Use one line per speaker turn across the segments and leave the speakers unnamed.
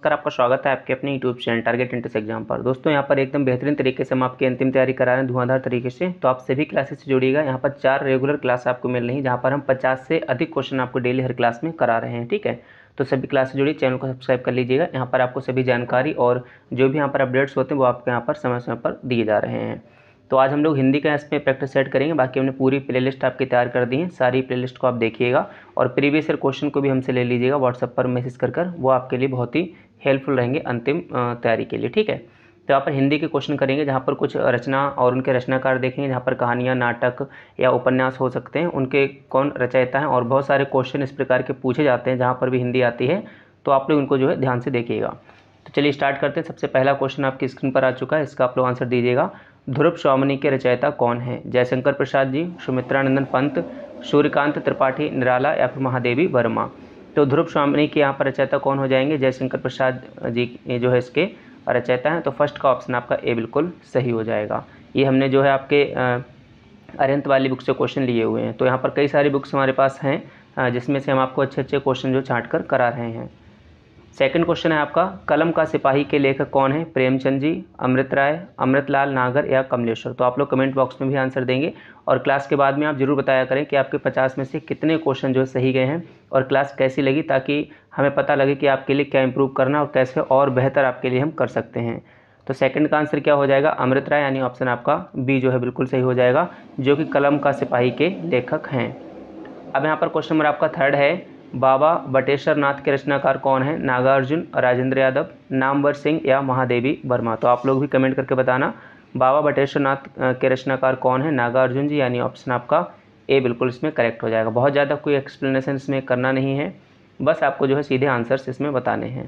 नमस्कार, आपका स्वागत है आपके अपने YouTube channel target entrance exam पर। दोस्तों यहाँ पर एकदम बेहतरीन तरीके से हम आपकी अंतिम तैयारी करा रहे हैं धुआंधार तरीके से। तो आप सभी क्लासेस से जुड़िएगा। यहाँ पर 4 रेगुलर क्लास आपको मिल रही है जहाँ पर हम 50 से अधिक क्वेश्चन आपको डेली हर क्लास में करा रहे हैं। ठीक है, तो सभी क्लास से जुड़िए, चैनल को सब्सक्राइब कर लीजिएगा। यहाँ पर आपको सभी जानकारी और जो भी यहाँ पर अपडेट्स होते हैं वो आपको यहाँ पर समय समय पर दिए जा रहे हैं। तो आज हम लोग हिंदी का इसमें प्रैक्टिस सेट करेंगे। बाकी हमने पूरी प्लेलिस्ट आपकी तैयार कर दी है, सारी प्लेलिस्ट को आप देखिएगा और प्रीवियस ईयर क्वेश्चन को भी हमसे ले लीजिएगा व्हाट्सएप पर मैसेज कर वो आपके लिए बहुत ही हेल्पफुल रहेंगे अंतिम तैयारी के लिए। ठीक है, तो यहाँ पर हिंदी के क्वेश्चन करेंगे जहाँ पर कुछ रचना और उनके रचनाकार देखेंगे, जहाँ पर कहानियाँ, नाटक या उपन्यास हो सकते हैं, उनके कौन रचयिता हैं। और बहुत सारे क्वेश्चन इस प्रकार के पूछे जाते हैं जहाँ पर भी हिंदी आती है, तो आप लोग उनको जो है ध्यान से देखिएगा। तो चलिए स्टार्ट करते हैं। सबसे पहला क्वेश्चन आपकी स्क्रीन पर आ चुका है, इसका आप लोग आंसर दीजिएगा। ध्रुव स्वामिनी के रचयिता कौन है? जयशंकर प्रसाद जी, सुमित्रानंदन पंत, सूर्यकांत त्रिपाठी निराला या फिर महादेवी वर्मा। तो ध्रुव स्वामिनी के यहाँ पर रचयिता कौन हो जाएंगे? जयशंकर प्रसाद जी जो है इसके रचयिता हैं। तो फर्स्ट का ऑप्शन आपका ए बिल्कुल सही हो जाएगा। ये हमने जो है आपके अरिहंत वाली बुक से क्वेश्चन लिए हुए हैं। तो यहाँ पर कई सारी बुक्स हमारे पास हैं जिसमें से हम आपको अच्छे अच्छे क्वेश्चन जो छाँट कर करा रहे हैं। सेकंड क्वेश्चन है आपका, कलम का सिपाही के लेखक कौन है? प्रेमचंद जी, अमृत राय, अमृतलाल नागर या कमलेश्वर। तो आप लोग कमेंट बॉक्स में भी आंसर देंगे और क्लास के बाद में आप जरूर बताया करें कि आपके 50 में से कितने क्वेश्चन जो है सही गए हैं और क्लास कैसी लगी, ताकि हमें पता लगे कि आपके लिए क्या इंप्रूव करना और कैसे और बेहतर आपके लिए हम कर सकते हैं। तो सेकंड का आंसर क्या हो जाएगा? अमृत राय, यानी ऑप्शन आपका बी जो है बिल्कुल सही हो जाएगा, जो कि कलम का सिपाही के लेखक हैं। अब यहाँ पर क्वेश्चन नंबर आपका थर्ड है, बाबा बटेश्वर नाथ के रचनाकार कौन है? नागार्जुन, राजेंद्र यादव, नामवर सिंह या महादेवी वर्मा। तो आप लोग भी कमेंट करके बताना बाबा बटेश्वर नाथ के रचनाकार कौन है? नागार्जुन जी, यानी ऑप्शन आपका ए बिल्कुल इसमें करेक्ट हो जाएगा। बहुत ज़्यादा कोई एक्सप्लेनेशन इसमें करना नहीं है, बस आपको जो है सीधे आंसर्स इसमें बताने हैं।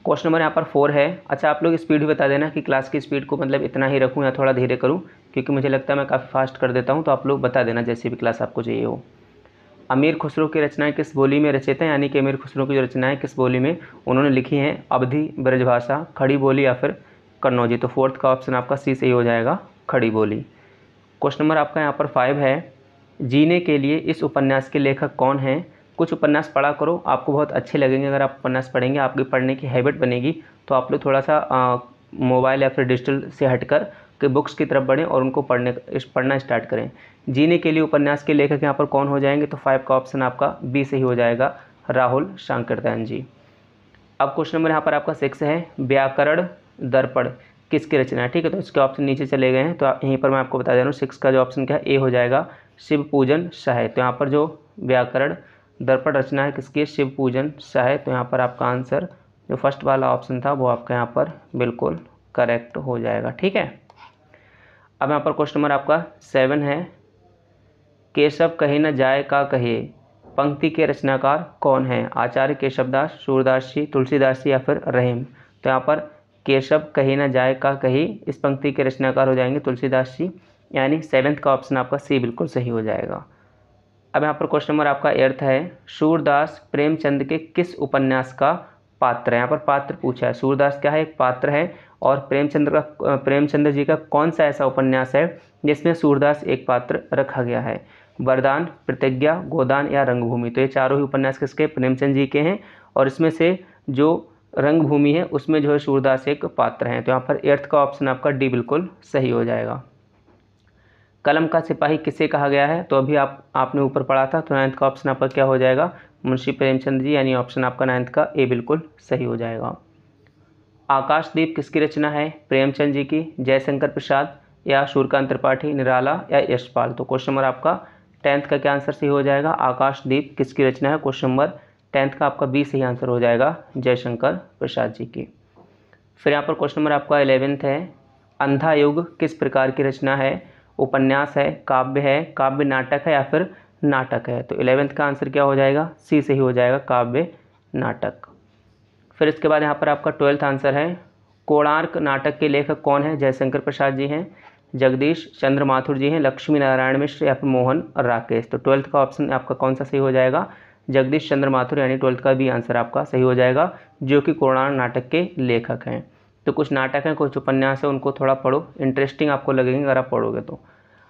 क्वेश्चन नंबर यहाँ पर 4 है। अच्छा, आप लोग स्पीड भी बता देना कि क्लास की स्पीड को मतलब इतना ही रखूँ या थोड़ा धीरे करूँ, क्योंकि मुझे लगता है मैं काफ़ी फास्ट कर देता हूँ। तो आप लोग बता देना जैसी भी क्लास आपको चाहिए हो। अमीर खुसरो की रचनाएं किस बोली में रचित हैं? यानी कि अमीर खुसरो की जो रचनाएं किस बोली में उन्होंने लिखी हैं? अवधी, ब्रजभाषा, खड़ी बोली या फिर कन्नौजी। तो फोर्थ का ऑप्शन आपका सी सही हो जाएगा, खड़ी बोली। क्वेश्चन नंबर आपका यहाँ पर 5 है, जीने के लिए इस उपन्यास के लेखक कौन हैं? कुछ उपन्यास पढ़ा करो, आपको बहुत अच्छे लगेंगे। अगर आप उपन्यास पढ़ेंगे आपकी पढ़ने की हैबिट बनेगी, तो आप लोग थोड़ा सा मोबाइल या फिर डिजिटल से हटकर के बुक्स की तरफ बढ़ें और उनको पढ़ना स्टार्ट करें। जीने के लिए उपन्यास के लेखक यहाँ पर कौन हो जाएंगे? तो 5 का ऑप्शन आपका बी सही हो जाएगा, राहुल शांकरदयान जी। अब क्वेश्चन नंबर यहाँ पर आपका 6 है, व्याकरण दर्पण किसकी रचना है? ठीक है, तो इसके ऑप्शन नीचे चले गए हैं, तो यहीं पर मैं आपको बता दे रहा हूँ 6 का जो ऑप्शन क्या है, ए हो जाएगा, शिव पूजन शाह। तो यहाँ पर जो व्याकरण दर्पण रचना है किसकी? शिव पूजन शाह। तो यहाँ पर आपका आंसर जो फर्स्ट वाला ऑप्शन था वो आपका यहाँ पर बिल्कुल करेक्ट हो जाएगा। ठीक है, अब यहाँ पर क्वेश्चन नंबर आपका 7 है, केशव कहे न जाए का कहे पंक्ति के रचनाकार कौन है? आचार्य केशवदास, सूरदास जी, तुलसीदास जी या फिर रहीम। तो यहाँ पर केशव कहे न जाए का कहे, इस पंक्ति के रचनाकार हो जाएंगे तुलसीदास जी, यानी 7th का ऑप्शन आपका सी बिल्कुल सही हो जाएगा। अब यहाँ पर क्वेश्चन नंबर आपका 8 है, सूरदास प्रेमचंद के किस उपन्यास का पात्र है? यहाँ पर पात्र पूछा है, सूरदास क्या है? एक पात्र है। और प्रेमचंद्र जी का कौन सा ऐसा उपन्यास है जिसमें सूरदास एक पात्र रखा गया है? वरदान, प्रतिज्ञा, गोदान या रंगभूमि। तो ये चारों ही उपन्यास किसके? प्रेमचंद जी के हैं। और इसमें से जो रंगभूमि है उसमें जो है सूरदास एक पात्र हैं। तो यहाँ पर 8th का ऑप्शन आपका डी बिल्कुल सही हो जाएगा। कलम का सिपाही किसे कहा गया है? तो अभी आपने ऊपर पढ़ा था, तो 9th का ऑप्शन आपका क्या हो जाएगा? मुंशी प्रेमचंद जी, यानी ऑप्शन आपका 9th का ए बिल्कुल सही हो जाएगा। आकाशदीप किसकी रचना है? प्रेमचंद जी की, जयशंकर प्रसाद या सूर्यकांत त्रिपाठी, निराला या यशपाल। तो क्वेश्चन नंबर आपका 10th का क्या आंसर सही हो जाएगा? आकाशदीप किसकी रचना है? क्वेश्चन नंबर 10th का आपका बी सही आंसर हो जाएगा, जयशंकर प्रसाद जी की। फिर यहाँ पर क्वेश्चन नंबर आपका 11th है, अंधा युग किस प्रकार की रचना है? उपन्यास है, काव्य है, काव्य नाटक है या फिर नाटक है? तो 11th का आंसर क्या हो जाएगा? सी सही हो जाएगा, काव्य नाटक। फिर इसके बाद यहाँ पर आपका 12th आंसर है, कोणार्क नाटक के लेखक कौन है? जयशंकर प्रसाद जी हैं, जगदीश चंद्र माथुर जी हैं, लक्ष्मी नारायण मिश्र या फिर मोहन राकेश। तो 12th का ऑप्शन आपका कौन सा सही हो जाएगा? जगदीश चंद्र माथुर, यानी 12th का भी आंसर आपका सही हो जाएगा, जो कि कोणार्क नाटक के लेखक हैं। तो कुछ नाटक हैं, कुछ उपन्यास है, उनको थोड़ा पढ़ो, इंटरेस्टिंग आपको लगेंगे अगर आप पढ़ोगे तो।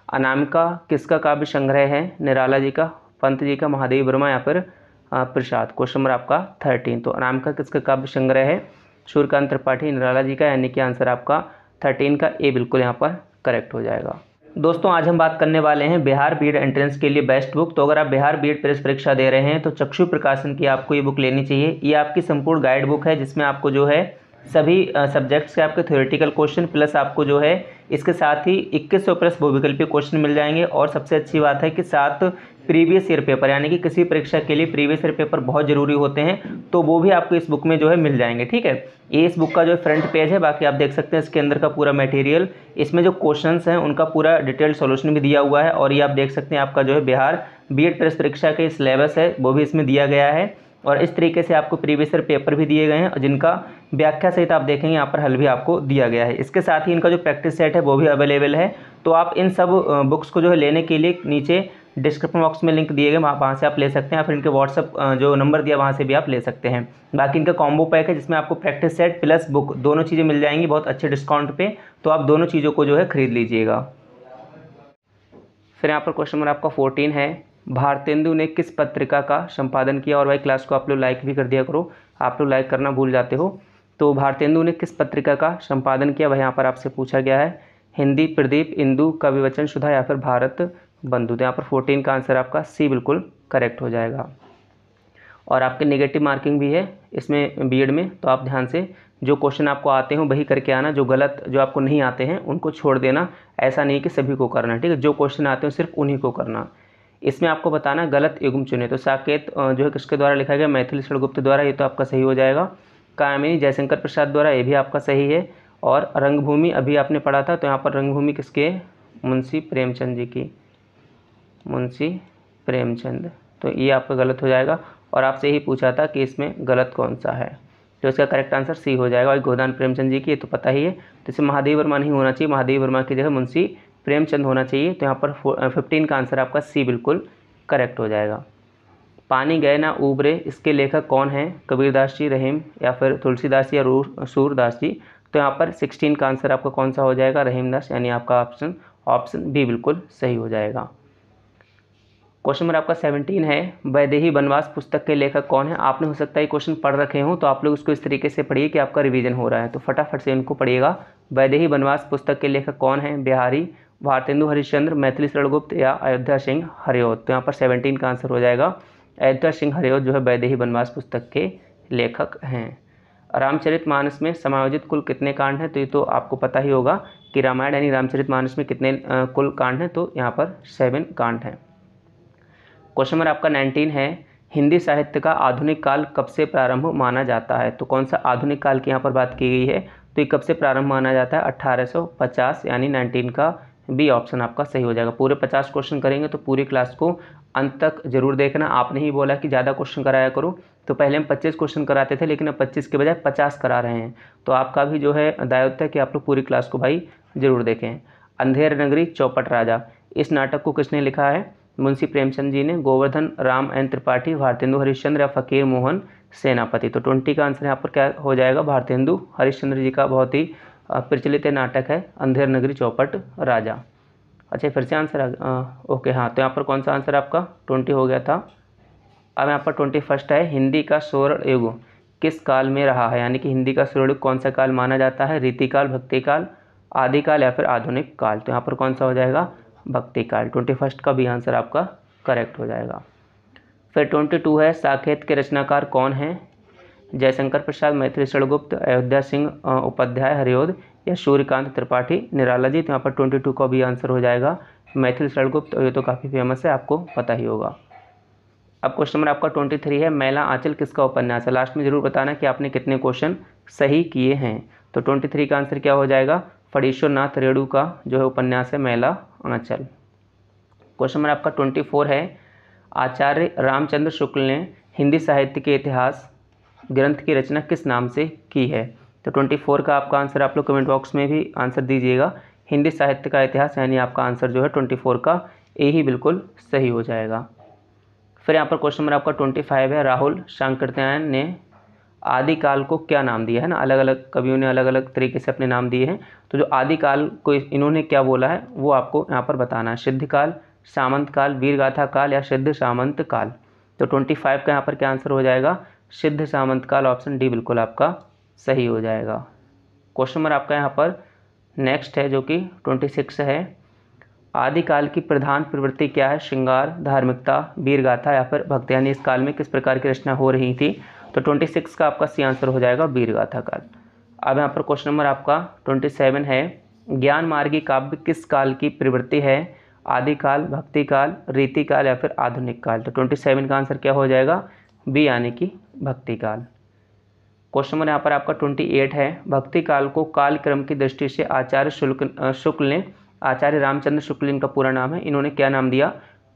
अनामिका किसका काव्य संग्रह है? निराला जी का, पंत जी का, महादेवी वर्मा या फिर प्रसाद। क्वेश्चन नंबर आपका 13, तो अनाम का किसका काव्य संग्रह है? सूर्यकांत त्रिपाठी निराला जी का, यानी कि आंसर आपका 13 का ए बिल्कुल यहाँ पर करेक्ट हो जाएगा। दोस्तों आज हम बात करने वाले हैं बिहार बीएड एंट्रेंस के लिए बेस्ट बुक। तो अगर आप बिहार बीएड प्रेस परीक्षा दे रहे हैं तो चक्षु प्रकाशन की आपको ये बुक लेनी चाहिए। ये आपकी संपूर्ण गाइड बुक है जिसमें आपको जो है सभी सब्जेक्ट्स के आपके थ्योरेटिकल क्वेश्चन प्लस आपको जो है इसके साथ ही 2100 प्लस बहुविकल्पीय क्वेश्चन मिल जाएंगे। और सबसे अच्छी बात है कि 7 प्रीवियस ईयर पेपर, यानी कि किसी परीक्षा के लिए प्रीवियस ईयर पेपर बहुत ज़रूरी होते हैं, तो वो भी आपको इस बुक में जो है मिल जाएंगे। ठीक है, ये इस बुक का जो फ्रंट पेज है, बाकी आप देख सकते हैं इसके अंदर का पूरा मटेरियल, इसमें जो क्वेश्चंस हैं उनका पूरा डिटेल्ड सॉल्यूशन भी दिया हुआ है। और ये आप देख सकते हैं आपका जो है बिहार बीएड प्रेस परीक्षा के सिलेबस है वो भी इसमें दिया गया है। और इस तरीके से आपको प्रीवियस ईयर पेपर भी दिए गए हैं जिनका व्याख्या सहित आप देखेंगे यहाँ पर हल भी आपको दिया गया है। इसके साथ ही इनका जो प्रैक्टिस सेट है वो भी अवेलेबल है। तो आप इन सब बुक्स को जो है लेने के लिए नीचे डिस्क्रिप्शन बॉक्स में लिंक दिए गए, वहाँ से आप ले सकते हैं, या फिर इनके व्हाट्सअप जो नंबर दिया वहाँ से भी आप ले सकते हैं। बाकी इनका कॉम्बो पैक है जिसमें आपको प्रैक्टिस सेट प्लस बुक दोनों चीज़ें मिल जाएंगी बहुत अच्छे डिस्काउंट पे, तो आप दोनों चीज़ों को जो है खरीद लीजिएगा। फिर यहाँ पर क्वेश्चन नंबर आपका 14 है, भारतेंदु ने किस पत्रिका का संपादन किया? और भाई क्लास को आप लोग लाइक भी कर दिया करो, आप लोग लाइक करना भूल जाते हो। तो भारतेंदु ने किस पत्रिका का संपादन किया वह यहाँ पर आपसे पूछा गया है। हिंदी प्रदीप, इंदु, कविवचन सुधा या फिर भारत बंधु। तो यहाँ पर 14 का आंसर आपका सी बिल्कुल करेक्ट हो जाएगा। और आपके नेगेटिव मार्किंग भी है इसमें बीएड में, तो आप ध्यान से जो क्वेश्चन आपको आते हैं वही करके आना, जो गलत जो आपको नहीं आते हैं उनको छोड़ देना। ऐसा नहीं कि सभी को करना, ठीक है, जो क्वेश्चन आते हैं सिर्फ उन्हीं को करना। इसमें आपको बताना गलत युग्म चुने। तो साकेत जो है किसके द्वारा लिखा गया? मैथिली शरणगुप्त द्वारा, ये तो आपका सही हो जाएगा। कामिनी जयशंकर प्रसाद द्वारा, ये भी आपका सही है। और रंगभूमि अभी आपने पढ़ा था, तो यहाँ पर रंगभूमि किसके? मुंशी प्रेमचंद जी की, मुंशी प्रेमचंद, तो ये आपका गलत हो जाएगा। और आपसे यही पूछा था कि इसमें गलत कौन सा है, तो इसका करेक्ट आंसर सी हो जाएगा। और गोदान प्रेमचंद जी की ये तो पता ही है, तो इसे महादेव वर्मा नहीं होना चाहिए, महादेव वर्मा की जगह मुंशी प्रेमचंद होना चाहिए। तो यहाँ पर 15 का आंसर आपका सी बिल्कुल करेक्ट हो जाएगा। पानी गए ना उबरे, इसके लेखक कौन है? कबीरदास जी, रहीम या फिर तुलसीदास जी या सूरदास जी। तो यहाँ पर 16 का आंसर आपका कौन सा हो जाएगा? रहीमदास, यानी आपका ऑप्शन बी बिल्कुल सही हो जाएगा। क्वेश्चन नंबर आपका 17 है, वैदेही वनवास पुस्तक के लेखक कौन है? आपने हो सकता है क्वेश्चन पढ़ रखे हो, तो आप लोग उसको इस तरीके से पढ़िए कि आपका रिवीजन हो रहा है, तो फटाफट से इनको पढ़िएगा। वैदेही वनवास पुस्तक के लेखक कौन है? बिहारी, भारतेंदु हरिश्चंद्र, मैथिली शरणगुप्त या अयोध्या सिंह हरिऔध। तो यहाँ पर 17 का आंसर हो जाएगा अयोध्या सिंह हरिऔध जो है वैदेही वनवास पुस्तक के लेखक हैं। रामचरितमानस में समायोजित कुल कितने कांड हैं? तो ये तो आपको पता ही होगा कि रामायण यानी रामचरितमानस में कितने कुल कांड हैं, तो यहाँ पर 7 कांड हैं। क्वेश्चन नंबर आपका 19 है, हिंदी साहित्य का आधुनिक काल कब से प्रारंभ माना जाता है? तो कौन सा आधुनिक काल की यहाँ पर बात की गई है, तो ये कब से प्रारंभ माना जाता है? 1850, यानी 19 का बी ऑप्शन आपका सही हो जाएगा। पूरे 50 क्वेश्चन करेंगे तो पूरी क्लास को अंत तक जरूर देखना। आपने ही बोला कि ज़्यादा क्वेश्चन कराया करो, तो पहले हम 25 क्वेश्चन कराते थे, लेकिन अब 25 के बजाय 50 करा रहे हैं। तो आपका भी जो है दायित्व है कि आप लोग पूरी क्लास को भाई जरूर देखें। अंधेर नगरी चौपट राजा, इस नाटक को किसने लिखा है? मुंशी प्रेमचंद जी ने, गोवर्धन राम एन त्रिपाठी, भारतेंदु हरिश्चंद्र या फकीर मोहन सेनापति। तो 20 का आंसर यहाँ पर क्या हो जाएगा? भारतेंदु हरिश्चंद्र जी का बहुत ही प्रचलित नाटक है अंधेर नगरी चौपट राजा। अच्छा फिर से आंसर ओके हाँ, तो यहाँ पर कौन सा आंसर आपका 20 हो गया था। अब यहाँ पर 21 है, हिंदी का स्वर्ण युग किस काल में रहा है? यानी कि हिंदी का स्वर्ण युग कौन सा काल माना जाता है? रीतिकाल, भक्तिकाल, आदिकाल या फिर आधुनिक काल। तो यहाँ पर कौन सा हो जाएगा? भक्तिकाल। 21 का भी आंसर आपका करेक्ट हो जाएगा। फिर 22 है, साकेत के रचनाकार कौन हैं? जयशंकर प्रसाद, मैथिली शरणगुप्त, अयोध्या सिंह उपाध्याय हरिऔध या सूर्यकांत त्रिपाठी निराला जी। तो यहाँ पर 22 का भी आंसर हो जाएगा मैथिली शरणगुप्त, ये तो काफ़ी फेमस है, आपको पता ही होगा। अब क्वेश्चन नंबर आपका 23 है, मैला आंचल किसका उपन्यास है? लास्ट में जरूर बताना कि आपने कितने क्वेश्चन सही किए हैं। तो 23 का आंसर क्या हो जाएगा? फणीश्वर नाथ रेणु का जो है उपन्यास है मैला आंचल। क्वेश्चन नंबर आपका 24 है, आचार्य रामचंद्र शुक्ल ने हिंदी साहित्य के इतिहास ग्रंथ की रचना किस नाम से की है? तो 24 का आपका आंसर आप लोग कमेंट बॉक्स में भी आंसर दीजिएगा। हिंदी साहित्य का इतिहास, यानी आपका आंसर जो है 24 का ए ही बिल्कुल सही हो जाएगा। फिर यहाँ पर क्वेश्चन नंबर आपका 25 है, राहुल सांकृत्यायन ने आदिकाल को क्या नाम दिया है ना? अलग अलग कवियों ने अलग अलग तरीके से अपने नाम दिए हैं, तो जो आदिकाल को इन्होंने क्या बोला है वो आपको यहाँ पर बताना है। सिद्धकाल, सामंत काल, वीरगाथा काल या सिद्ध सामंत काल। तो 25 का यहाँ पर क्या आंसर हो जाएगा, सिद्ध सामंत काल, ऑप्शन डी बिल्कुल आपका सही हो जाएगा। क्वेश्चन नंबर आपका यहाँ पर नेक्स्ट है जो कि 26 है, आदिकाल की प्रधान प्रवृत्ति क्या है, श्रृंगार, धार्मिकता, वीरगाथा या फिर भक्ति, यानी इस काल में किस प्रकार की रचना हो रही थी। तो 26 का आपका सी आंसर हो जाएगा वीरगाथा काल। अब यहाँ पर क्वेश्चन नंबर आपका 27 है, ज्ञान मार्गी काव्य किस काल की प्रवृत्ति है, आदिकाल, भक्ति काल, रीति काल या फिर आधुनिक काल। तो 27 का आंसर क्या हो जाएगा, बी यानी कि भक्ति काल। क्वेश्चन नंबर यहाँ पर आपका 28 है, भक्ति काल को काल क्रम की दृष्टि से आचार्य शुक्ल ने, आचार्य रामचंद्र शुक्ल इनका पूरा नाम है, इन्होंने क्या नाम दिया,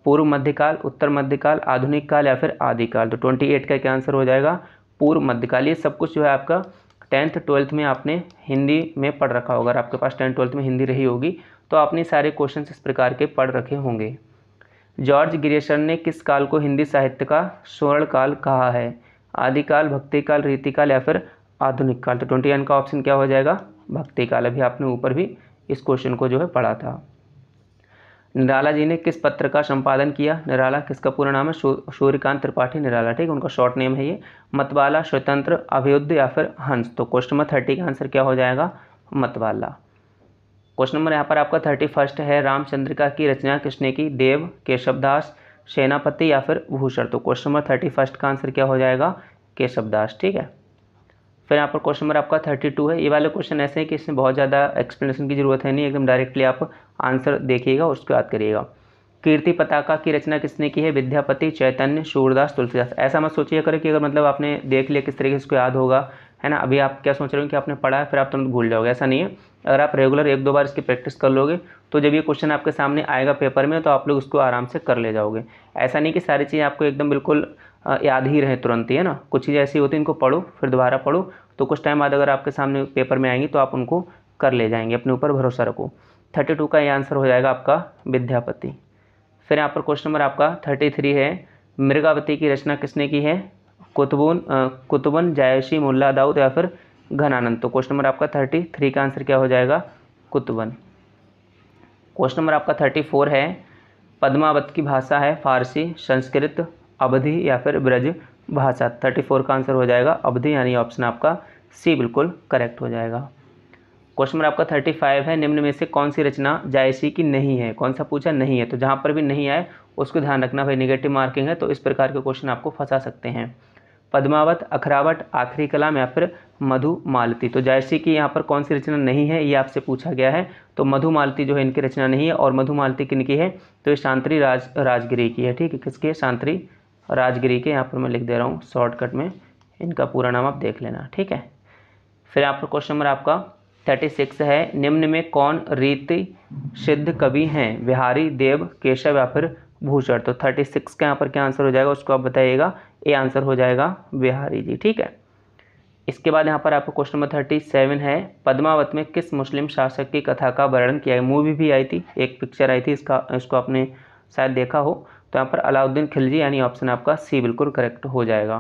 पूर्व मध्यकाल, उत्तर मध्यकाल, आधुनिक काल या फिर आदिकाल। तो 28 का क्या आंसर हो जाएगा, पूर्व मध्यकाल। ये सब कुछ जो है आपका 10th 12th में आपने हिंदी में पढ़ रखा होगा। अगर आपके पास 10th 12th में हिंदी रही होगी तो आपने सारे क्वेश्चन इस प्रकार के पढ़ रखे होंगे। जॉर्ज ग्रियर्सन ने किस काल को हिंदी साहित्य का स्वर्ण काल कहा है, आदिकाल, भक्ति काल, रीति काल या फिर आधुनिक काल। तो 21 का ऑप्शन क्या हो जाएगा, भक्ति काल। अभी आपने ऊपर भी इस क्वेश्चन को जो है पढ़ा था। निराला जी ने किस पत्र का संपादन किया, निराला किसका पूरा नाम है, सूर्यकांत त्रिपाठी निराला, ठीक है, उनका शॉर्ट नेम है ये। मतवाला, स्वतंत्र, अभ्युदय या फिर हंस। तो क्वेश्चन नंबर 30 का आंसर क्या हो जाएगा, मतवाला। क्वेश्चन नंबर यहाँ पर आपका 31 है, रामचंद्रिका की रचना किसने की, देव, केशवदास, सेनापति या फिर भूषण। तो क्वेश्चन नंबर 31 का आंसर क्या हो जाएगा, केशवदास, ठीक है। फिर यहाँ पर क्वेश्चन नंबर आपका 32 है, ये वाले क्वेश्चन ऐसे हैं कि इसमें बहुत ज़्यादा एक्सप्लेनेशन की जरूरत है नहीं, एकदम डायरेक्टली आप आंसर देखिएगा उसको याद करिएगा। कीर्ति पताका की रचना किसने की है, विद्यापति, चैतन्य, सूरदास, तुलसीदास। ऐसा मत सोचिए करें कि अगर मतलब आपने देख लिया किस तरीके से इसको याद होगा, है ना, अभी आप क्या सोच रहे हो कि आपने पढ़ा है फिर आप तुरंत भूल जाओगे, ऐसा नहीं है। अगर आप रेगुलर 1-2 बार इसकी प्रैक्टिस कर लोगे तो जब ये क्वेश्चन आपके सामने आएगा पेपर में तो आप लोग उसको आराम से कर ले जाओगे। ऐसा नहीं कि सारी चीज़ें आपको एकदम बिल्कुल याद ही रहे तुरंत ही, है ना, कुछ चीज़ें ऐसी होती हैं इनको पढ़ो फिर दोबारा पढ़ो तो कुछ टाइम बाद अगर आपके सामने पेपर में आएंगी तो आप उनको कर ले जाएंगे, अपने ऊपर भरोसा रखो। 32 का ये आंसर हो जाएगा आपका विद्यापति। फिर यहाँ पर क्वेश्चन नंबर आपका 33 है, मृगावती की रचना किसने की है, कुतुबन, जायसी, मुल्ला दाऊद या फिर घनानंद। तो क्वेश्चन नंबर आपका 33 का आंसर क्या हो जाएगा, कुतुबन। क्वेश्चन नंबर आपका 34 है, पद्मावत की भाषा है फारसी, संस्कृत, अवधी या फिर ब्रज भाषा। 34 का आंसर हो जाएगा अवधी, यानी ऑप्शन आपका सी बिल्कुल करेक्ट हो जाएगा। क्वेश्चन नंबर आपका 35 है, निम्न में से कौन सी रचना जायसी की नहीं है, कौन सा पूछा, नहीं है। तो जहाँ पर भी नहीं आए उसको ध्यान रखना भाई, नेगेटिव मार्किंग है तो इस प्रकार के क्वेश्चन आपको फंसा सकते हैं। पद्मावत, अखरावट, आखिरी कलाम या फिर मधुमालती। तो जायसी की यहाँ पर कौन सी रचना नहीं है ये आपसे पूछा गया है। तो मधुमालती जो है इनकी रचना नहीं है, और मधुमालती किनकी है, तो ये शांति राजगिरी की है, ठीक है, किसकी है, शांति राजगिरी के। यहाँ पर मैं लिख दे रहा हूँ शॉर्टकट में, इनका पूरा नाम आप देख लेना, ठीक है। फिर यहाँ पर क्वेश्चन नंबर आपका 36 है, निम्न में कौन रीति सिद्ध कवि हैं, बिहारी, देव, केशव या फिर भूषण। तो 36 का यहाँ पर क्या आंसर हो जाएगा उसको आप बताइएगा, ये आंसर हो जाएगा बिहारी जी, ठीक है। इसके बाद यहाँ पर आपको क्वेश्चन नंबर 37 है, पद्मावत में किस मुस्लिम शासक की कथा का वर्णन किया है। मूवी भी आई थी, एक पिक्चर आई थी इसको आपने शायद देखा हो। तो यहाँ पर अलाउद्दीन खिलजी, यानी ऑप्शन आपका सी बिल्कुल करेक्ट हो जाएगा।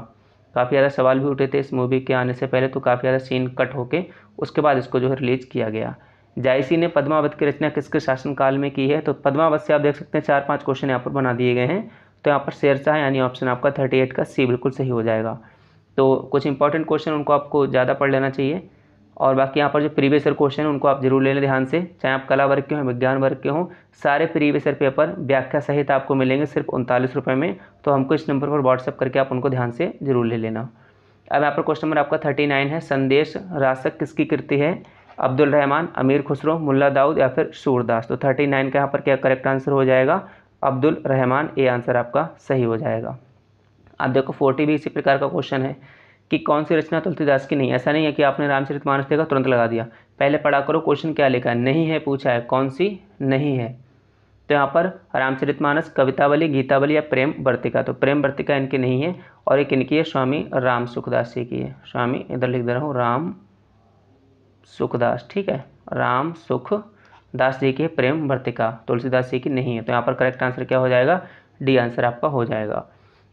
काफ़ी ज़्यादा सवाल भी उठे थे इस मूवी के आने से पहले, तो काफ़ी ज़्यादा सीन कट होके उसके बाद इसको जो है रिलीज़ किया गया। जायसी ने पद्मावत की रचना किसके शासनकाल में की है। तो पद्मावत से आप देख सकते हैं 4-5 क्वेश्चन यहाँ पर बना दिए गए हैं। तो यहाँ पर शेरशाह, यानी ऑप्शन आपका 38 का सी बिल्कुल सही हो जाएगा। तो कुछ इंपॉर्टेंट क्वेश्चन उनको आपको ज़्यादा पढ़ लेना चाहिए, और बाकी यहाँ पर जो प्रीवियस ईयर क्वेश्चन है उनको आप जरूर ले लें ध्यान से, चाहे आप कला वर्ग के हों, विज्ञान वर्ग के हों, सारे प्रीवियस ईयर पेपर व्याख्या सहित आपको मिलेंगे सिर्फ 39 रुपये में। तो हमको इस नंबर पर व्हाट्सअप करके आप उनको ध्यान से जरूर ले लेना। अब यहाँ पर क्वेश्चन नंबर आपका 39 है, संदेश रासक किसकी कृति है, अब्दुल रहमान, अमीर खुसरो, मुल्ला दाऊद या फिर सूरदास। तो 39 का यहाँ पर क्या करेक्ट आंसर हो जाएगा, अब्दुल रहमान, ये आंसर आपका सही हो जाएगा। अब देखो 40 भी इसी प्रकार का क्वेश्चन है कि कौन सी रचना तुलसीदास की नहीं। ऐसा नहीं है कि आपने रामचरितमानस देखा तुरंत लगा दिया, पहले पढ़ा करो क्वेश्चन क्या लिखा है, नहीं है पूछा है, कौन सी नहीं है। तो यहाँ पर रामचरितमानस, कवितावली, गीतावली या प्रेम वर्तिका। तो प्रेम वर्तिका इनकी नहीं है, और एक इनकी है स्वामी राम सुखदास जी की है, स्वामी इधर लिख दे रहा हूँ राम सुखदास, ठीक है, राम सुखदास जी की प्रेम वर्तिका, तुलसीदास जी की नहीं है। तो यहाँ पर करेक्ट आंसर क्या हो जाएगा, डी आंसर आपका हो जाएगा।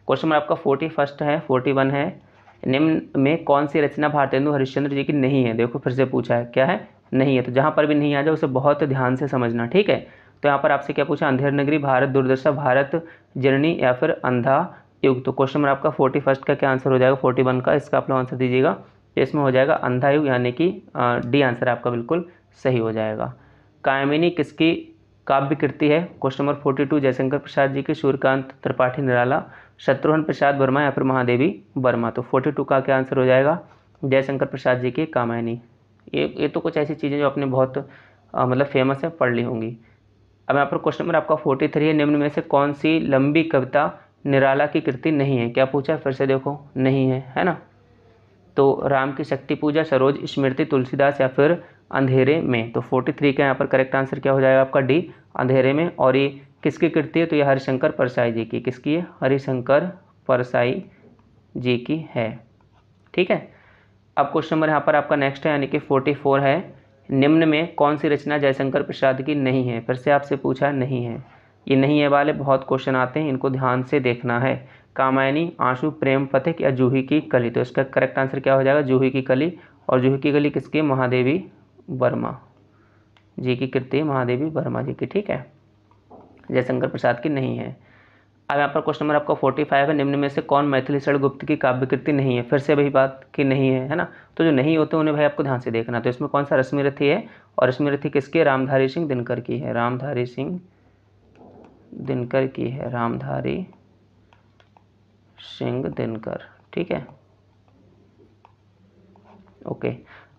क्वेश्चन नंबर आपका 41 है, 41 है, निम्न में कौन सी रचना भारतेंदु हरिश्चंद्र जी की नहीं है। देखो फिर से पूछा है, क्या है, नहीं है। तो जहाँ पर भी नहीं आ जाए उसे बहुत ध्यान से समझना, ठीक है। तो यहाँ पर आपसे क्या पूछा, अंधेर नगरी, भारत दुर्दशा, भारत जननी या फिर अंधा युग। तो क्वेश्चन नंबर आपका 41 का क्या आंसर हो जाएगा, 41 का इसका आप लोग आंसर दीजिएगा। इसमें हो जाएगा अंधा युग, यानी कि डी आंसर आपका बिल्कुल सही हो जाएगा। कामिनी किसकी काव्य कृति है, क्वेश्चन नंबर 42 जयशंकर प्रसाद जी की, सूर्यकांत त्रिपाठी निराला, शत्रुघ्न प्रसाद वर्मा या फिर महादेवी वर्मा। तो 42 का क्या आंसर हो जाएगा, जयशंकर प्रसाद जी की कामिनी। ये तो कुछ ऐसी चीज़ें जो आपने बहुत मतलब फेमस है, पढ़ ली होंगी। अब यहाँ पर क्वेश्चन नंबर आपका 43 है, निम्न में से कौन सी लंबी कविता निराला की कृति नहीं है। क्या पूछा है, फिर से देखो, नहीं है ना। तो राम की शक्ति पूजा, सरोज स्मृति, तुलसीदास या फिर अंधेरे में। तो 43 का यहाँ पर करेक्ट आंसर क्या हो जाएगा आपका डी, अंधेरे में। और ये किसकी कृति है, तो ये हरिशंकर परसाई जी की, किसकी है, हरिशंकर परसाई जी की है। ठीक है। अब क्वेश्चन नंबर यहाँ पर आपका नेक्स्ट है, यानी कि 44 है, निम्न में कौन सी रचना जयशंकर प्रसाद की नहीं है। फिर से आपसे पूछा नहीं है, ये नहीं है वाले बहुत क्वेश्चन आते हैं, इनको ध्यान से देखना है। कामायनी, आंसू, प्रेम पथिक या जूही की कली। तो इसका करेक्ट आंसर क्या हो जाएगा, जूही की कली। और जूही की कली किसकी, महादेवी वर्मा जी की कृति, महादेवी वर्मा जी की। ठीक है, जयशंकर प्रसाद की नहीं है। अब यहाँ पर क्वेश्चन नंबर आपका 45 है, निम्न में से कौन मैथिली शरण गुप्त की काव्य कृति नहीं है। फिर से वही बात कि नहीं है ना। तो जो नहीं होते उन्हें भाई आपको ध्यान से देखना। तो इसमें कौन सा रश्मिरथी है, और रश्मिरथी किसकी है, रामधारी सिंह दिनकर की है, रामधारी सिंह दिनकर की है, रामधारी सिंह दिनकर। ठीक है, ओके।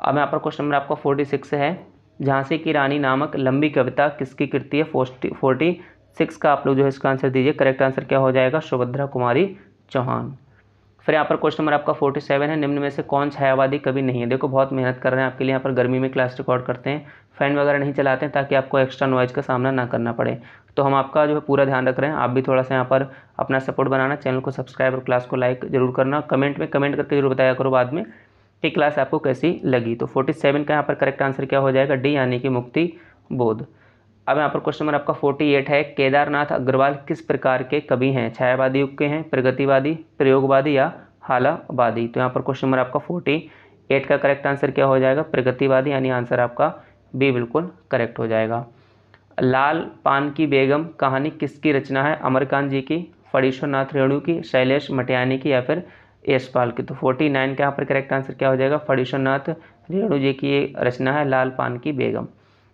अब यहाँ पर क्वेश्चन नंबर आपका 46 है, झांसी की रानी नामक लंबी कविता किसकी कृति है। 46 का आप लोग जो है इसका आंसर दीजिए। करेक्ट आंसर क्या हो जाएगा, सुभद्रा कुमारी चौहान। फिर यहाँ पर क्वेश्चन नंबर आपका 47 है, निम्न में से कौन छायावादी कवि नहीं है। देखो बहुत मेहनत कर रहे हैं आपके लिए, यहाँ पर गर्मी में क्लास रिकॉर्ड करते हैं, फैन वगैरह नहीं चलाते हैं ताकि आपको एक्स्ट्रा नॉइज का सामना ना करना पड़े। तो हम आपका जो है पूरा ध्यान रख रहे हैं। आप भी थोड़ा सा यहाँ पर अपना सपोर्ट बनाना, चैनल को सब्सक्राइब और क्लास को लाइक जरूर करना। कमेंट में कमेंट करके जरूर बताया करो बाद में कि क्लास आपको कैसी लगी। तो 47 का यहाँ पर करेक्ट आंसर क्या हो जाएगा, डी, यानी कि मुक्ति बोध। अब यहाँ पर क्वेश्चन नंबर आपका 48 है, केदारनाथ अग्रवाल किस प्रकार के कवि हैं। छायावादी युग के हैं, प्रगतिवादी, प्रयोगवादी या हालावादी। तो यहाँ पर क्वेश्चन नंबर आपका 48 का करेक्ट आंसर क्या हो जाएगा, प्रगतिवादी, यानी आंसर आपका बी बिल्कुल करेक्ट हो जाएगा। लाल पान की बेगम कहानी किसकी रचना है, अमरकांत जी की, फणीश्वरनाथ रेणु की, शैलेश मटियानी की या फिर यशपाल की। तो 49 का यहाँ पर करेक्ट आंसर क्या हो जाएगा, फणीश्वरनाथ रेणु जी की ये रचना है लाल पान की बेगम।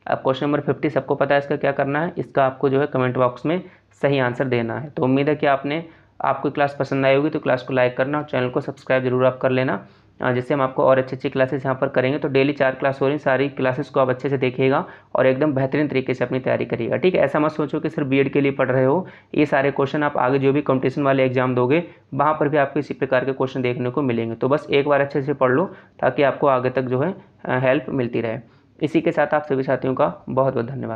अब क्वेश्चन नंबर 50 सबको पता है इसका क्या करना है, इसका आपको जो है कमेंट बॉक्स में सही आंसर देना है। तो उम्मीद है कि आपको क्लास पसंद आई होगी। तो क्लास को लाइक करना और चैनल को सब्सक्राइब जरूर आप कर लेना, जिससे हम आपको और अच्छी क्लासेस यहाँ पर करेंगे। तो डेली 4 क्लास हो रही हैं, सारी क्लासेस को आप अच्छे से देखिएगा और एकदम बेहतरीन तरीके से अपनी तैयारी करिएगा। ठीक है, ऐसा मत सोचो कि सिर्फ बीएड के लिए पढ़ रहे हो, ये सारे क्वेश्चन आप आगे जो भी कॉम्पिटिशन वाले एग्जाम दोगे वहाँ पर भी आपको इसी प्रकार के क्वेश्चन देखने को मिलेंगे। तो बस एक बार अच्छे से पढ़ लो ताकि आपको आगे तक जो है हेल्प मिलती रहे। इसी के साथ आप सभी साथियों का बहुत बहुत धन्यवाद।